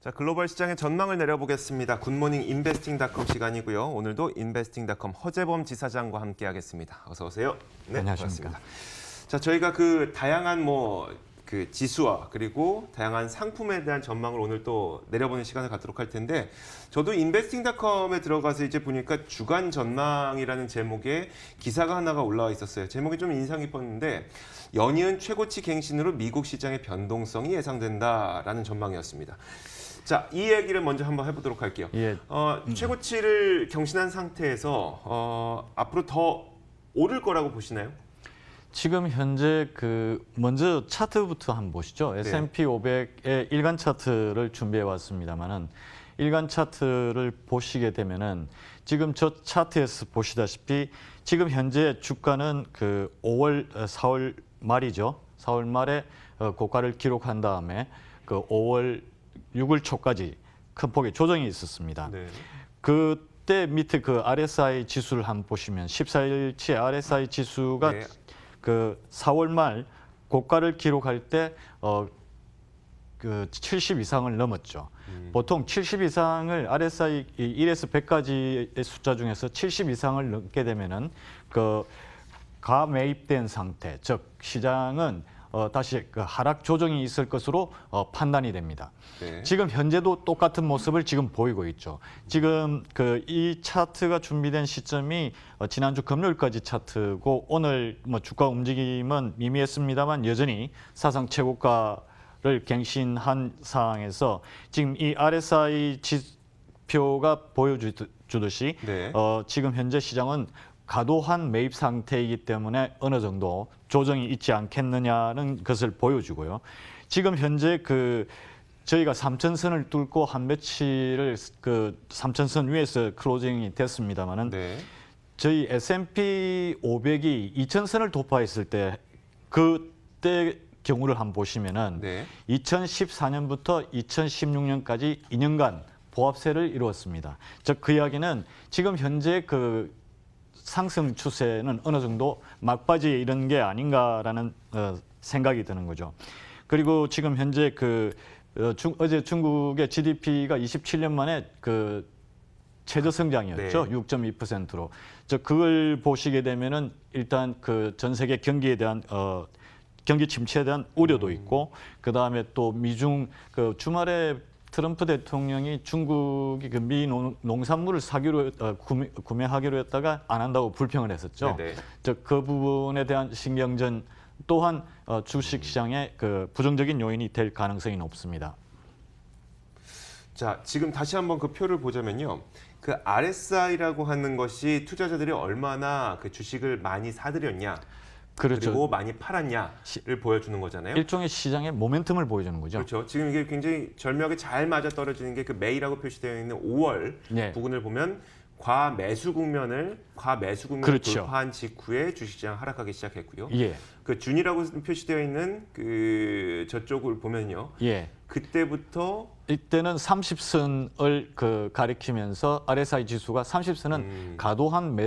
자, 글로벌 시장의 전망을 내려보겠습니다. 굿모닝 인베스팅닷컴 시간이고요. 오늘도 인베스팅닷컴 허재범 지사장과 함께하겠습니다. 어서 오세요. 네, 안녕하십니까. 반갑습니다. 자, 저희가 다양한 지수와 그리고 다양한 상품에 대한 전망을 오늘 또 내려보는 시간을 갖도록 할 텐데, 저도 인베스팅닷컴에 들어가서 이제 보니까 주간 전망이라는 제목의 기사가 하나가 올라와 있었어요. 제목이 좀 인상 깊었는데, 연이은 최고치 갱신으로 미국 시장의 변동성이 예상된다라는 전망이었습니다. 자, 이 얘기를 먼저 한번 해보도록 할게요. 예. 최고치를 경신한 상태에서 앞으로 더 오를 거라고 보시나요? 지금 현재 먼저 차트부터 한번 보시죠. S&P 500의 일간 차트를 준비해 왔습니다만은 일간 차트를 보시게 되면은 지금 저 차트에서 보시다시피 지금 현재 주가는 4월 말이죠. 4월 말에 고가를 기록한 다음에 5월 6월 초까지 큰 폭의 조정이 있었습니다. 네. 그때 밑에 RSI 지수를 한번 보시면 14일치 RSI 지수가 네. 4월 말 고가를 기록할 때 70 이상을 넘었죠. 보통 70 이상을 RSI 1에서 100까지의 숫자 중에서 70 이상을 넘게 되면은 가매입된 상태, 즉 시장은 다시 하락 조정이 있을 것으로 판단이 됩니다. 네. 지금 현재도 똑같은 모습을 지금 보이고 있죠. 지금 이 차트가 준비된 시점이 지난주 금요일까지 차트고 오늘 주가 움직임은 미미했습니다만 여전히 사상 최고가를 갱신한 상황에서 지금 이 RSI 지표가 보여주듯이 네. 지금 현재 시장은 과도한 매입 상태이기 때문에 어느 정도 조정이 있지 않겠느냐는 것을 보여주고요. 지금 현재 저희가 3천선을 뚫고 한 며칠을 3천선 위에서 클로징이 됐습니다만은 네. 저희 S&P 500이 2천선을 돌파했을 때 그때 경우를 한번 보시면은 네. 2014년부터 2016년까지 2년간 보합세를 이루었습니다. 즉 그 이야기는 지금 현재 상승 추세는 어느 정도 막바지에 이른 게 아닌가라는 생각이 드는 거죠. 그리고 지금 현재 어제 중국의 GDP가 27년 만에 최저 성장이었죠. 네. 6.2%로. 그걸 보시게 되면은 일단 전 세계 경기에 대한 경기 침체에 대한 우려도 있고, 그 다음에 또 미중 주말에 트럼프 대통령이 중국이 미 농산물을 구매하기로 했다가 안 한다고 불평을 했었죠. 네네. 그 부분에 대한 신경전 또한 주식시장의 부정적인 요인이 될 가능성이 높습니다. 자, 지금 다시 한번 그 표를 보자면요. RSI라고 하는 것이 투자자들이 얼마나 주식을 많이 사들였냐, 그렇죠. 그리고 많이 팔았냐를 보여주는 거잖아요. 일종의 시장의 모멘텀을 보여주는 거죠. 그렇죠. 지금 이게 굉장히 절묘하게 잘 맞아 떨어지는 게 매이라고 표시되어 있는 5월 네. 부근을 보면 과매수 국면을 그렇죠. 돌파한 직후에 주식시장 하락하기 시작했고요. 예. 준이라고 표시되어 있는 저쪽을 보면요. 예. 그때부터 이때는 30선을 가리키면서 RSI 지수가 30선은 과도한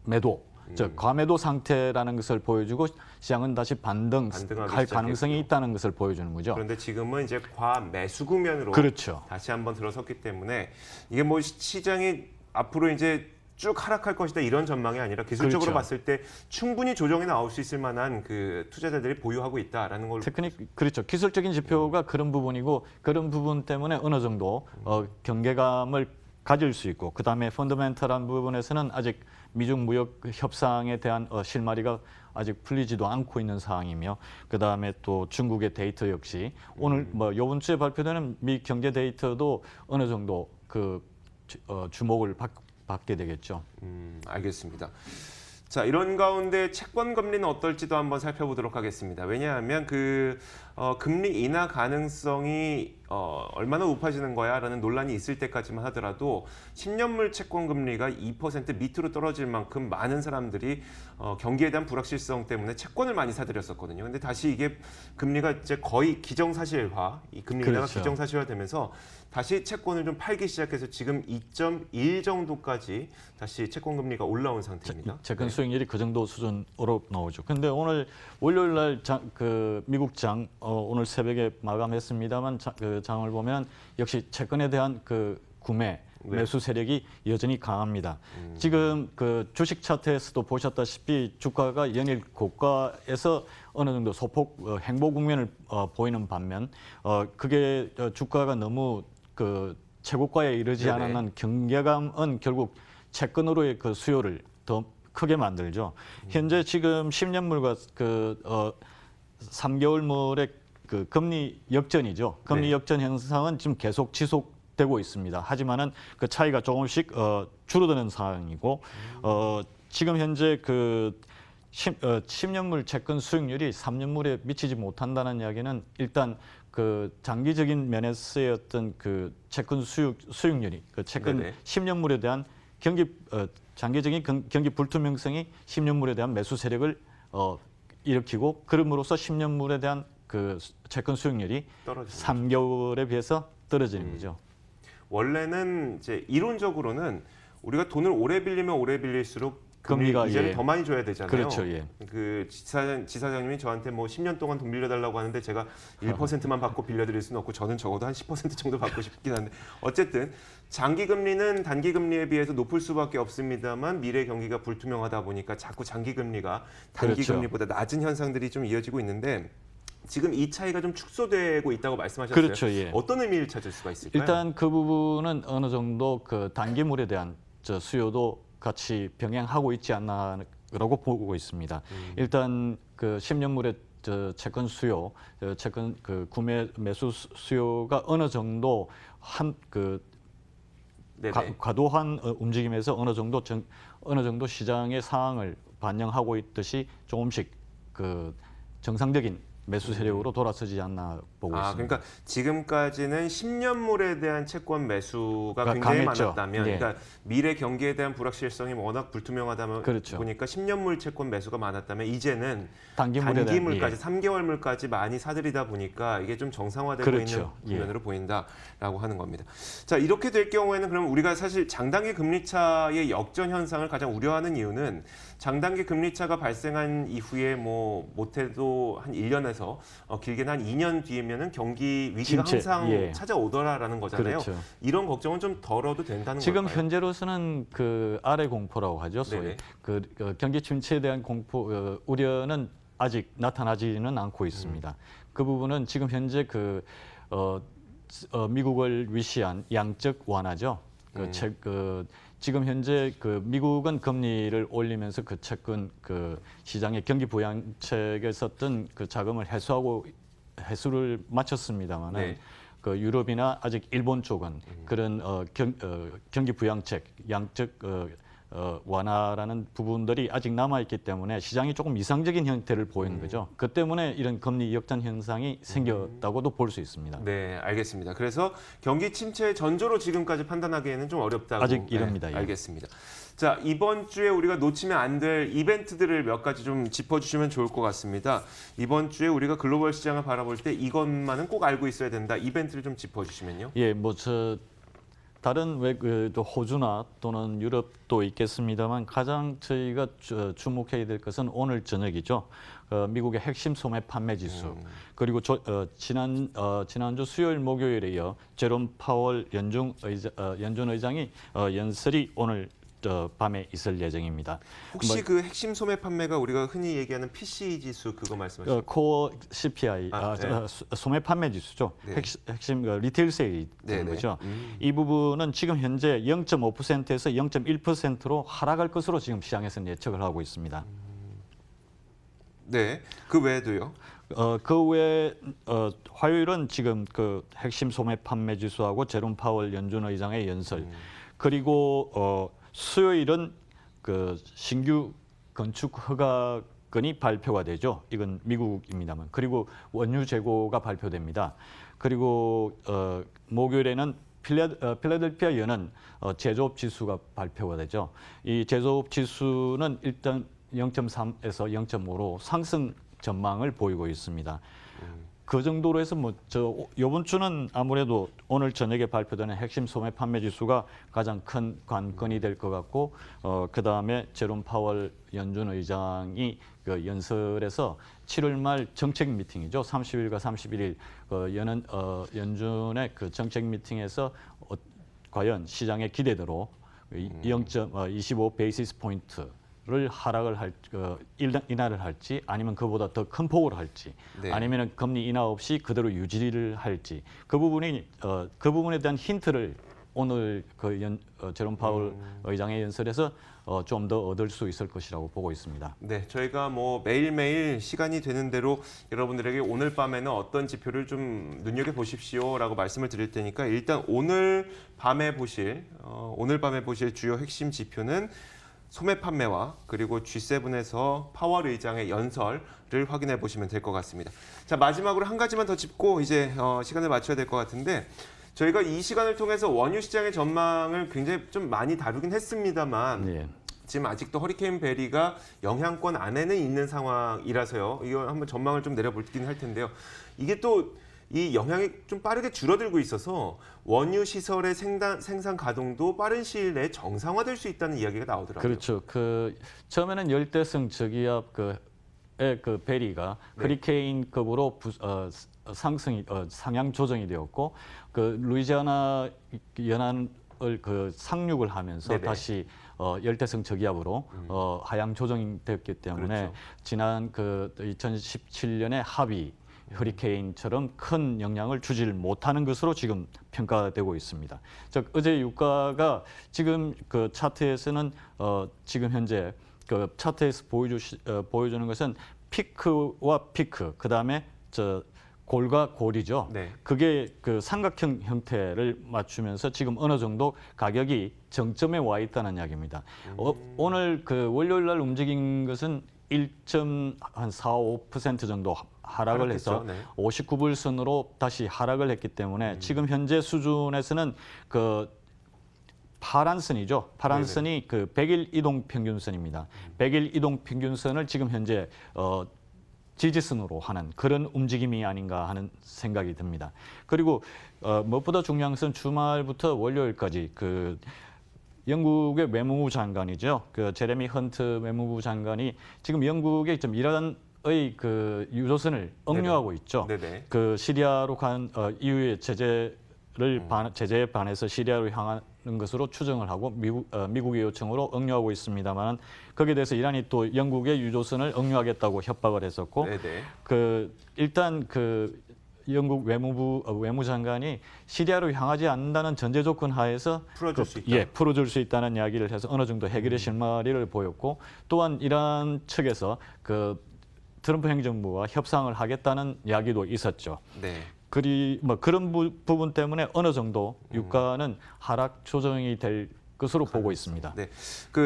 매도, 즉 과매도 상태라는 것을 보여주고 시장은 다시 반등할 가능성이 있다는 것을 보여주는 거죠. 그런데 지금은 이제 과매수 국면으로 그렇죠. 다시 한번 들어섰기 때문에 이게 시장이 앞으로 이제 쭉 하락할 것이다 이런 전망이 아니라 기술적으로 그렇죠. 봤을 때 충분히 조정이 나올 수 있을 만한 투자자들이 보유하고 있다라는 걸 그렇죠. 기술적인 지표가 그런 부분이고 그런 부분 때문에 어느 정도 경계감을 가질 수 있고, 그다음에 펀더멘털한 부분에서는 아직 미중 무역 협상에 대한 실마리가 아직 풀리지도 않고 있는 상황이며, 그다음에 또 중국의 데이터 역시 오늘 이번 주에 발표되는 미 경제 데이터도 어느 정도 주목을 받게 되겠죠. 알겠습니다. 자, 이런 가운데 채권 금리는 어떨지도 한번 살펴보도록 하겠습니다. 왜냐하면 금리 인하 가능성이 얼마나 높아지는 거야라는 논란이 있을 때까지만 하더라도 10년물 채권 금리가 2% 밑으로 떨어질 만큼 많은 사람들이 경기에 대한 불확실성 때문에 채권을 많이 사들였었거든요. 근데 다시 이게 금리가 이제 거의 기정사실화, 이 금리 인하가 그렇죠. 기정사실화되면서 다시 채권을 좀 팔기 시작해서 지금 2.1 정도까지 다시 채권 금리가 올라온 상태입니다. 채권 수익률이 그 정도 수준으로 나오죠. 근데 오늘 월요일 날 미국장 오늘 새벽에 마감했습니다만 그 장을 보면 역시 채권에 대한 그 구매 네. 매수 세력이 여전히 강합니다. 지금 그 주식 차트에서도 보셨다시피 주가가 연일 고가에서 어느 정도 소폭 행보 국면을 보이는 반면 그게 주가가 너무 그 최고가에 이르지 네네. 않는 경계감은 결국 채권으로의 그 수요를 더 크게 만들죠. 현재 지금 10년물과 그 3개월물의 그 금리 역전이죠. 금리 네. 역전 현상은 지금 계속 지속되고 있습니다. 하지만은 그 차이가 조금씩 줄어드는 상황이고 지금 현재 그 10년물 채권 수익률이 3년물에 미치지 못한다는 이야기는 일단 그 장기적인 면에서의 어떤 그 채권 수익률이 그 채권 네네. 10년물에 대한 장기적인 경기 불투명성이 10년물에 대한 매수 세력을 일으키고 그럼으로써 10년물에 대한 그 채권 수익률이 떨어지죠. 3개월에 비해서 떨어지는 거죠. 원래는 이제 이론적으로는 우리가 돈을 오래 빌리면 오래 빌릴수록 금리 금리가, 이자를 예. 더 많이 줘야 되잖아요. 그렇죠, 예. 그 지사장님이 저한테 뭐 10년 동안 돈 빌려달라고 하는데 제가 1%만 받고 빌려드릴 수는 없고 저는 적어도 한 10% 정도 받고 싶긴 한데 어쨌든 장기 금리는 단기 금리에 비해서 높을 수밖에 없습니다만 미래 경기가 불투명하다 보니까 자꾸 장기 금리가 단기 그렇죠. 금리보다 낮은 현상들이 좀 이어지고 있는데 지금 이 차이가 좀 축소되고 있다고 말씀하셨어요. 그렇죠, 예. 어떤 의미를 찾을 수가 있을까요? 일단 그 부분은 어느 정도 그 단기물에 대한 수요도 같이 병행하고 있지 않나라고 보고 있습니다. 일단 그 10년물의 채권 수요, 채권 그 구매 매수 수요가 어느 정도 네네. 과도한 움직임에서 어느 정도 시장의 상황을 반영하고 있듯이 조금씩 그 정상적인 매수 세력으로 돌아서지 않나 보고 있습니다. 그러니까 지금까지는 10년물에 대한 채권 매수가 굉장히 강했죠. 많았다면, 예. 그러니까 미래 경기에 대한 불확실성이 워낙 불투명하다 그렇죠. 보니까 10년물 채권 매수가 많았다면 이제는 단기물에 대한, 단기물까지 예. 3개월물까지 많이 사들이다 보니까 이게 좀 정상화되고 그렇죠. 있는 예. 국면으로 보인다라고 하는 겁니다. 자, 이렇게 될 경우에는 그럼 우리가 사실 장단기 금리 차의 역전 현상을 가장 우려하는 이유는 장단기 금리 차가 발생한 이후에 뭐 못해도 한 1년에서 길게는 한 2년 뒤에면은 경기 위기가 침체, 항상 예. 찾아오더라라는 거잖아요. 그렇죠. 이런 걱정은 좀 덜어도 된다는 지금 걸까요? 현재로서는 그 아래 공포라고 하죠. 소위 네네. 그 경기 침체에 대한 공포 우려는 아직 나타나지는 않고 있습니다. 그 부분은 지금 현재 미국을 위시한 양적 완화죠. 지금 현재 미국은 금리를 올리면서 그 채권 시장의 경기 부양책에 썼던 그 자금을 해수를 마쳤습니다만은 네. 그 유럽이나 아직 일본 쪽은 그런 경기 부양책, 양적 완화라는 부분들이 아직 남아 있기 때문에 시장이 조금 이상적인 형태를 보이는 거죠. 그 때문에 이런 금리 역전 현상이 생겼다고도 볼 수 있습니다. 네, 알겠습니다. 그래서 경기 침체 전조로 지금까지 판단하기에는 좀 어렵다고. 아직 이릅니다. 네, 예. 알겠습니다. 자, 이번 주에 우리가 놓치면 안 될 이벤트들을 몇 가지 좀 짚어주시면 좋을 것 같습니다. 이번 주에 우리가 글로벌 시장을 바라볼 때 이것만은 꼭 알고 있어야 된다. 이벤트를 좀 짚어주시면요. 예, 다른 호주나 또는 유럽도 있겠습니다만 가장 저희가 주목해야 될 것은 오늘 저녁이죠. 미국의 핵심 소매 판매 지수 그리고 지난주 수요일 목요일에 이어 제롬 파월 연준 의장이 연설이 오늘 밤에 있을 예정입니다. 혹시 그 핵심 소매 판매가 우리가 흔히 얘기하는 PC 지수 그거 말씀하시죠? 코어 CPI, 네. 소매 판매 지수죠. 네. 핵심 리테일 세일이 되는 네네. 거죠. 이 부분은 지금 현재 0.5%에서 0.1%로 하락할 것으로 지금 시장에서는 예측을 하고 있습니다. 네, 그 외에도요. 그 외에 화요일은 지금 그 핵심 소매 판매 지수하고 제롬 파월 연준 의장의 연설 그리고 수요일은 그 신규 건축 허가건이 발표가 되죠. 이건 미국입니다만. 그리고 원유 재고가 발표됩니다. 그리고 목요일에는 필라델피아 연은 제조업 지수가 발표가 되죠. 이 제조업 지수는 일단 0.3에서 0.5로 상승 전망을 보이고 있습니다. 그 정도로 해서 뭐 이번 주는 아무래도 오늘 저녁에 발표되는 핵심 소매 판매 지수가 가장 큰 관건이 될 것 같고 그 다음에 제롬 파월 연준 의장이 그 연설에서 7월 말 정책 미팅이죠. 30일과 31일 연준의 그 정책 미팅에서 과연 시장의 기대대로 0.25 베이시스 포인트를 하락을 인하를 할지 아니면 그보다 더 큰 폭으로 할지 네. 아니면 금리 인하 없이 그대로 유지를 할지 그 부분에 대한 힌트를 오늘 제롬 파월 의장의 연설에서 좀 더 얻을 수 있을 것이라고 보고 있습니다. 네, 저희가 뭐 매일매일 시간이 되는 대로 여러분들에게 오늘 밤에는 어떤 지표를 좀 눈여겨보십시오라고 말씀을 드릴 테니까 일단 오늘 밤에 보실 주요 핵심 지표는 소매 판매와 그리고 G7에서 파월 의장의 연설을 확인해 보시면 될 것 같습니다. 자, 마지막으로 한 가지만 더 짚고 이제 시간을 맞춰야 될 것 같은데 저희가 이 시간을 통해서 원유 시장의 전망을 굉장히 좀 많이 다루긴 했습니다만 네. 지금 아직도 허리케인 베리가 영향권 안에는 있는 상황이라서요. 이거 한번 전망을 좀 내려볼긴 할 텐데요. 이게 또 이 영향이 좀 빠르게 줄어들고 있어서 원유 시설의 생산 가동도 빠른 시일 내에 정상화될 수 있다는 이야기가 나오더라고요. 그렇죠. 처음에는 열대성 저기압 베리가 네. 허리케인급으로 상향 조정이 되었고 루이지아나 연안을 상륙을 하면서 네네. 다시 열대성 저기압으로 하향 조정이 되었기 때문에 그렇죠. 지난 2017년에 하비 허리케인처럼 큰 영향을 주지를 못하는 것으로 지금 평가되고 있습니다. 즉 어제 유가가 지금 차트에서는 지금 현재 차트에서 보여주는 것은 피크와 피크, 그 다음에 골과 골이죠. 네. 그게 삼각형 형태를 맞추면서 지금 어느 정도 가격이 정점에 와 있다는 이야기입니다. 오늘 월요일 날 움직인 것은 1.45% 정도 하락을 해서 네. 59불 선으로 다시 하락을 했기 때문에 지금 현재 수준에서는 파란 선이죠. 파란 네네. 선이 100일 이동 평균선입니다. 100일 이동 평균선을 지금 현재 지지선으로 하는 그런 움직임이 아닌가 하는 생각이 듭니다. 그리고 무엇보다 중요한 것은 주말부터 월요일까지 영국의 외무부 장관이죠. 제레미 헌트 외무부 장관이 지금 영국의 좀 이란의 유조선을 억류하고 있죠. 네네. 시리아로 간 이후에 제재에 반해서 시리아로 향하는 것으로 추정을 하고 미국의 요청으로 억류하고 있습니다만 거기에 대해서 이란이 또 영국의 유조선을 억류하겠다고 협박을 했었고 네네. 일단 영국 외무장관이 시리아로 향하지 않는다는 전제 조건 하에서 풀어줄 수 있다. 풀어줄 수 있다는 이야기를 해서 어느 정도 해결의 실마리를 보였고 또한 이란 측에서 트럼프 행정부와 협상을 하겠다는 이야기도 있었죠. 네. 그런 부분 때문에 어느 정도 유가는 하락 조정이 될 것으로 보고 있습니다. 네,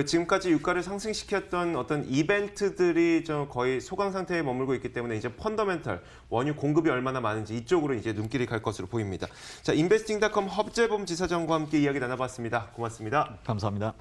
지금까지 유가를 상승시켰던 어떤 이벤트들이 좀 거의 소강 상태에 머물고 있기 때문에 이제 펀더멘털 원유 공급이 얼마나 많은지 이쪽으로 이제 눈길이 갈 것으로 보입니다. 자, 인베스팅닷컴 허재범 지사장과 함께 이야기 나눠봤습니다. 고맙습니다. 감사합니다.